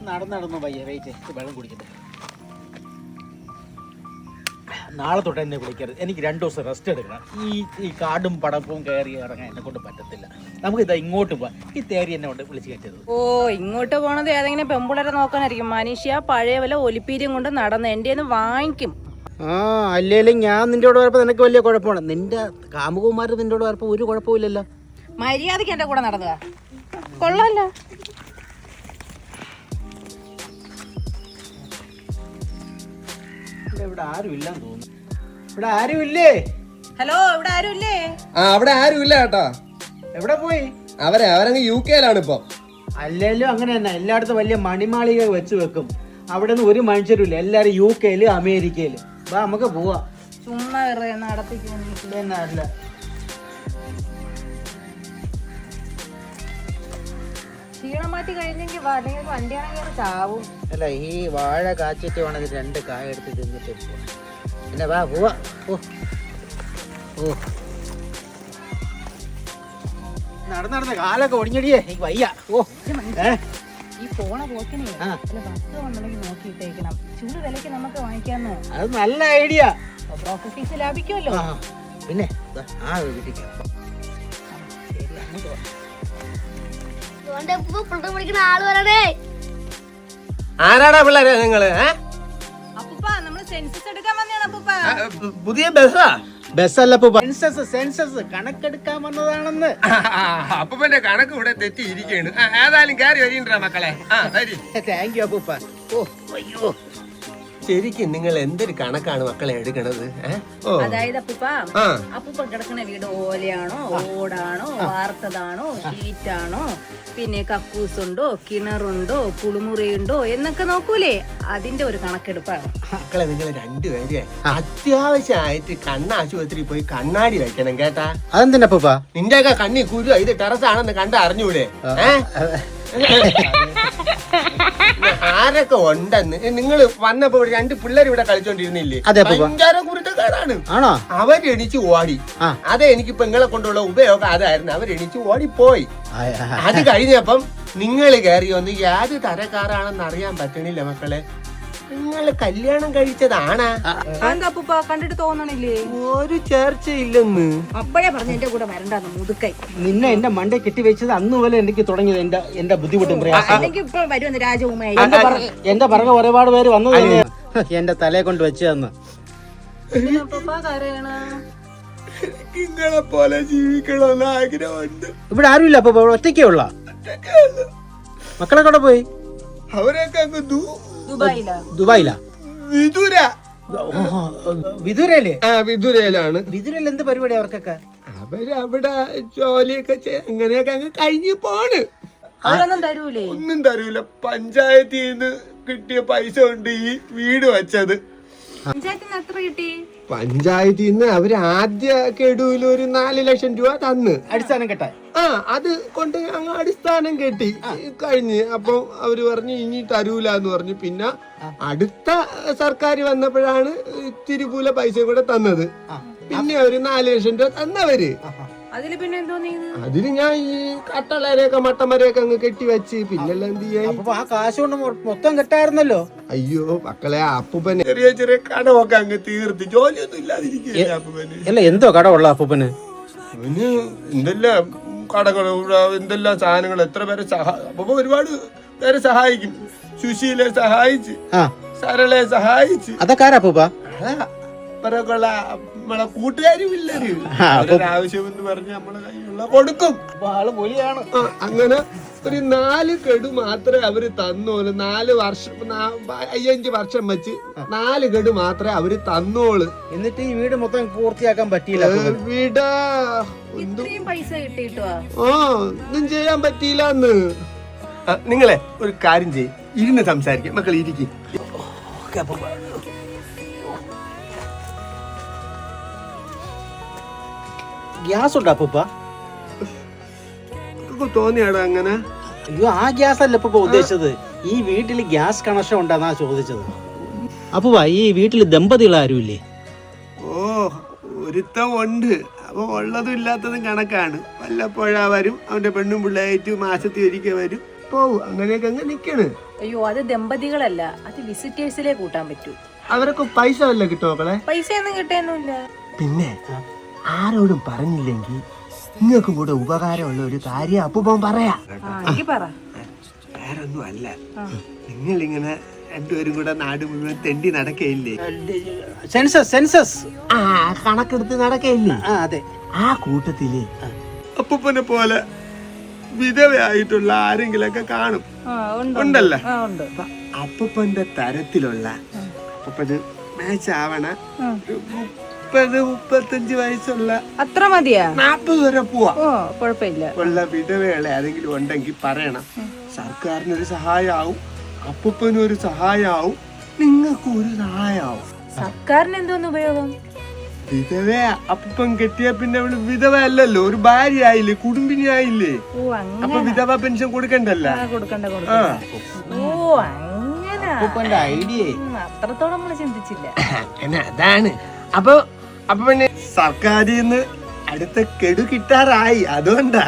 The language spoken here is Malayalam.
നടന്നു പയ്യെ വെയിറ്റ് വെള്ളം കുടിക്കട്ടെ. നാളെ തൊട്ട് എന്നെ വിളിക്കരുത്. എനിക്ക് 2 ദിവസം റെസ്റ്റ് എടുക്കണം. ഈ കാടും പടപ്പും കയറി ഇറങ്ങാൻ എന്നെ കൊണ്ട് പറ്റത്തില്ല. നമുക്ക് ഇതാ ഇങ്ങോട്ട് പോവാം. ഈ തേരി എന്നെ കൊണ്ട് വിളിച്ച് കയറ്റത്. ഓ, ഇങ്ങോട്ട് പോണത് ഏതെങ്കിലും പെമ്പിളരെ നോക്കാനായിരിക്കും. മനുഷ്യ പഴയ വല്ല ഒലിപ്പീരിയും കൊണ്ട് നടന്ന് എൻ്റെ വാങ്ങിക്കും. അല്ലേലും ഞാൻ നിന്റെ കൂടെ വരപ്പോ നിനക്ക് വലിയ കുഴപ്പമാണ്. നിന്റെ കാമുകുമാർ നിന്റെ കൂടെ വരപ്പോ ഒരു കുഴപ്പമില്ലല്ലോ. മര്യാദക്ക് എൻ്റെ കൂടെ നടന്നുക. കൊള്ളാലോ. ഇവിടെ ആരും ഇല്ലെന്ന് തോന്നുന്നു. ഇവിടെ ആരും ഇല്ലേ? ഹലോ, ഇവിടെ ആരും ഇല്ലേ? അവിടെ ആരും ഇല്ല കേട്ടോ. എവിടെ പോയി? അവരങ്ങ് UK-ലാണ് ഇപ്പൊ. അല്ലേലും അങ്ങനെ തന്നെ എല്ലായിടത്തും വലിയ മണിമാളിക വെച്ച് വെക്കും. അവിടെ നിന്ന് ഒരു മനുഷ്യരും ഇല്ല. എല്ലാരും UK-ല് അമേരിക്കയില്. വാ നമുക്ക് പോവാ. ചുമ്മാ നടത്തില്ല. ക്ഷീണമാറ്റി കഴിഞ്ഞെങ്കിൽ വണ്ടിയാണെങ്കിൽ ചാവും. അല്ല, ഈ വാഴ കാച്ചിട്ട് വേണം 2 കായ എടുത്ത് തിന്നിട്ട് പോവാ. പിന്നെ വാ പോവാ. നടന്ന് കാലൊക്കെ ഒടിഞ്ഞടിയേ. എനിക്ക് വയ്യ. ഈ പോണ പോക്കിനെ ബസ് വന്നില്ലെങ്കിൽ നോക്കിയിട്ടേക്കണം. ചൂട് വിലക്ക് നമുക്ക് വാങ്ങിക്കാന്ന്. അത് നല്ല ഐഡിയ. പ്രോഫിറ്റ് ലാഭിക്കുമല്ലോ. പിന്നെ ആരാടാ പിള്ളേരെ നിങ്ങള്? അപ്പൂപ്പ, നമ്മള് സെൻസസ് എടുക്കാൻ വന്നതാണ് അപ്പൂപ്പ. പുതിയ ബസ്സാ? ബസ്സല്ല, സെൻസസ് കണക്കെടുക്കാൻ വന്നതാണെന്ന്. അപ്പൂപ്പന്റെ കണക്ക് ഇവിടെ തെറ്റിയിരിക്കാണ്. ഏതായാലും കയറി വരീണ്ടാ മക്കളെ. താങ്ക് യു അപ്പൂപ്പ. അയ്യോ, ശരിക്കും നിങ്ങൾ എന്തൊരു കണക്കാണ് മക്കളെ എടുക്കണത്? അതായത് അപ്പൂപ്പ കിടക്കുന്ന വീട് ഓലയാണോ, ഓടാണോ, വാർത്തതാണോ, ഷീറ്റാണോ, പിന്നെ കക്കൂസുണ്ടോ, കിണറുണ്ടോ, കുളിമുറിയുണ്ടോ എന്നൊക്കെ നോക്കൂലേ? അതിന്റെ ഒരു കണക്കെടുപ്പാണ്. മക്കളെ, നിങ്ങൾ രണ്ടുപേരെ അത്യാവശ്യമായിട്ട് കണ്ണാശുപത്രി പോയി കണ്ണാടി വെക്കണം കേട്ടാ. അതെന്തിനാ അപ്പൂപ്പ? നിന്റെയൊക്കെ കണ്ണി കുരു ഇത് ടെറസാണെന്ന് കണ്ട് അറിഞ്ഞൂടെ? ആരൊക്കെ ഉണ്ടെന്ന് നിങ്ങൾ വന്നപ്പോ 2 പിള്ളേർ ഇവിടെ കളിച്ചോണ്ടിരുന്നില്ലേ? ഭയങ്കര കുരുത്തക്കാരാണ്. അവരെണിച്ച് ഓടി. അതെ, എനിക്കിപ്പോ നിങ്ങളെ കൊണ്ടുള്ള ഉപയോഗം അതായിരുന്നു. അവരെണിച്ച് ഓടിപ്പോയി. അത് കഴിഞ്ഞപ്പം നിങ്ങൾ കയറി വന്ന് ഏത് തരക്കാരാണെന്ന് അറിയാൻ പറ്റണില്ല മക്കളെ. നിങ്ങൾ കല്യാണം കഴിച്ചതാണാ? കണ്ടിട്ട് തോന്നണില്ലേ? ഒരു ചർച്ചയില്ലെന്ന് അപ്പോഴേ പറഞ്ഞു എന്റെ കൂടെ വരണ്ടെന്ന്. മുതുക്കൈ നിന്നെ എന്റെ മണ്ട കെട്ടി വെച്ചത് അന്ന് പോലെ എനിക്ക് തുടങ്ങിയത് എന്റെ ബുദ്ധിമുട്ടും അല്ലെങ്കിൽ ഇപ്പൊ വരുമെന്ന് രാജകുമാരി. എന്റെ പറഞ്ഞ ഒരുപാട് പേര് വന്നത് എന്റെ തലയെ കൊണ്ട് വെച്ചതെന്ന്. നിങ്ങളെ പോലെ ജീവിക്കണമെന്ന് ആഗ്രഹമുണ്ട്. ഇവിടെ ആരുമില്ല അപ്പൊ ഒറ്റയ്ക്കേ ഉള്ള മക്കളെ കൂടെ പോയി. അവരൊക്കെ അങ്ങ് ദുബായിലാ? വിദുരയിലേ? വിദുരയിലാണ്. വിദുരയിൽ എന്ത് പരിപാടി അവർക്കൊക്കെ? അവരവിടെ ജോലിയൊക്കെ അങ്ങനെയൊക്കെ അങ്ങ് കഴിഞ്ഞു പോണ്. ഒന്നും തരൂല. പഞ്ചായത്തിൽ നിന്ന് കിട്ടിയ പൈസ കൊണ്ട് ഈ വീട് വെച്ചത്. പഞ്ചായത്തിൽ നിന്ന് അവര് ആദ്യ കെടുവിൽ ഒരു 4 ലക്ഷം രൂപ തന്ന് അടിസ്ഥാനം കെട്ടാൻ. അത് കൊണ്ട് അങ്ങ് അടിസ്ഥാനം കെട്ടി കഴിഞ്ഞ്. അപ്പൊ അവര് പറഞ്ഞു ഇനി തരൂലെന്ന് പറഞ്ഞു. പിന്നെ അടുത്ത സർക്കാർ വന്നപ്പോഴാണ് ഇത്തിരി പൂല പൈസ കൂടെ തന്നത്. പിന്നെ ഒരു 4 ലക്ഷം രൂപ തന്നവര്. അതില് ഞാൻ ഈ കട്ടളരെയൊക്കെ മട്ടമരെയൊക്കെ അങ്ങ് കെട്ടി വെച്ച്. പിന്നെല്ലാം എന്ത് ചെയ്യാൻ? ആ കാശ് കൊണ്ട് മൊത്തം കെട്ടായിരുന്നല്ലോ. അയ്യോ മക്കളെ, അപ്പൂപ്പന് ചെറിയ ചെറിയ കടമൊക്കെ അങ്ങ് തീർത്ത് ജോലിയൊന്നും ഇല്ലാതിരിക്കുക അപ്പൂപ്പന്. അല്ല, എന്തോ കടമുള്ള അപ്പൂപ്പന്? അവന് എന്തെല്ലാം കടകൾ, എന്തെല്ലാം സാധനങ്ങൾ, എത്ര പേരെ അപ്പൊ ഒരുപാട് പേരെ സഹായിക്കും. സുശീലെ സഹായിച്ച്, സരളയെ സഹായിച്ച്. അതൊക്കെ അപ്പൂപ്പ നമ്മളെ കൂട്ടുകാരും ഇല്ലൊരു ആവശ്യമെന്ന് പറഞ്ഞ് നമ്മളെ കയ്യിലുള്ള കൊടുക്കും. ആള് പൊലിയാണ്. അങ്ങനെ ഒരു 4 ഗഡു മാത്രമേ അവര് തന്നോളൂ. 4 വർഷം 5 വർഷം വെച്ച് 4 ഗഡു മാത്രമേ അവര് തന്നോളൂ. എന്നിട്ട് ഈ വീട് മൊത്തം പൂർത്തിയാക്കാൻ പറ്റിയില്ല. വീട് പൈസ കിട്ടിട്ടോ ഒന്നും ചെയ്യാൻ പറ്റിയില്ല എന്ന്. നിങ്ങളെ ഒരു കാര്യം ചെയ്യും, ഇരുന്ന് സംസാരിക്കാം. മക്കൾ ഇരിക്കും. ഗ്യാസ് ഉണ്ടോ അപ്പൂപ്പ? തോന്നിയാടോ അങ്ങനെ? അയ്യോ, ആ ഗ്യാസ് അല്ല ഇപ്പൊ ഉദ്ദേശിച്ചത്. ഈ വീട്ടിൽ ഗ്യാസ് കണക്ഷൻ ഉണ്ടെന്നാ ചോദിച്ചത്. അപ്പൂപ്പ, ഈ വീട്ടിൽ ദമ്പതികൾ ആരുമില്ലേ? ഒരുത്തം ഉണ്ട്. അപ്പൊ ഉള്ളതും ഇല്ലാത്തതും കണക്കാണ്. വല്ലപ്പോഴാ വരും. അവന്റെ പെണ്ണും പിള്ളേറ്റ് മാസത്തിൽ ഒരിക്കൽ വരും. പോവും. അങ്ങനെയൊക്കെ അങ്ങ് നിക്കണ്. അയ്യോ അത് ദമ്പതികളല്ല, അത് വിസിറ്റേഴ്സിലേ കൂട്ടാൻ പറ്റൂ. അവരൊക്കെ പൈസ വല്ല കിട്ടും മക്കളെ? പൈസ ഒന്നും കിട്ടാനൊന്നുമില്ല. പിന്നെ ആരോടും പറഞ്ഞില്ലെങ്കിൽ നിങ്ങൾക്കും കൂടെ ഉപകാരമുള്ള ഒരു കാര്യം അപ്പൂപ്പൻ പറയാ. എനിക്ക് പറ. വേറൊന്നും അല്ല, നിങ്ങളിങ്ങനെ രണ്ടുപേരും കൂടെ നാട് മുഴുവൻ തെണ്ടി നടക്കയില്ലേ? സെൻസസ് ആ കണക്കെടുത്ത് നടക്കയില്ലേ? അതെ. ആ കൂട്ടത്തില് അപ്പൂപ്പനെ പോലെ വിധവയായിട്ടുള്ള ആരെങ്കിലൊക്കെ കാണും. ഉണ്ടല്ലേ? അപ്പൂപ്പന്റെ തരത്തിലുള്ള അപ്പൂപ്പന് മാച്ച് ആവണ 30-35 വയസ്സുള്ള അത്ര മതിയാ? 40 വരെ പോവാ. കുഴപ്പമില്ല. ഉള്ള വിധവകളെ ആരെങ്കിലും ഉണ്ടെങ്കിൽ പറയണം. സർക്കാരിനൊരു സഹായമാവും, അപ്പൂപ്പനൊരു സഹായമാവും, നിങ്ങൾക്കും ഒരു സഹായമാവും. സർക്കാരിന് എന്തോന്ന് ഉപയോഗം? വിധവ അപ്പൂപ്പൻ കെട്ടിയ പിന്നെ അവള് വിധവ അല്ലല്ലോ, ഒരു ഭാര്യ ആയില്ലേ, കുടുംബിനി ആയില്ലേ. അപ്പൊ വിധവ പെൻഷൻ കൊടുക്കണ്ടല്ല? ഐഡിയ അത്രത്തോളം നമ്മള് ചിന്തിച്ചില്ല. അതാണ്. അപ്പൊ പിന്നെ സർക്കാരിൽ നിന്ന് അടുത്ത കെടു കിട്ടാറായി, അതുകൊണ്ടാ.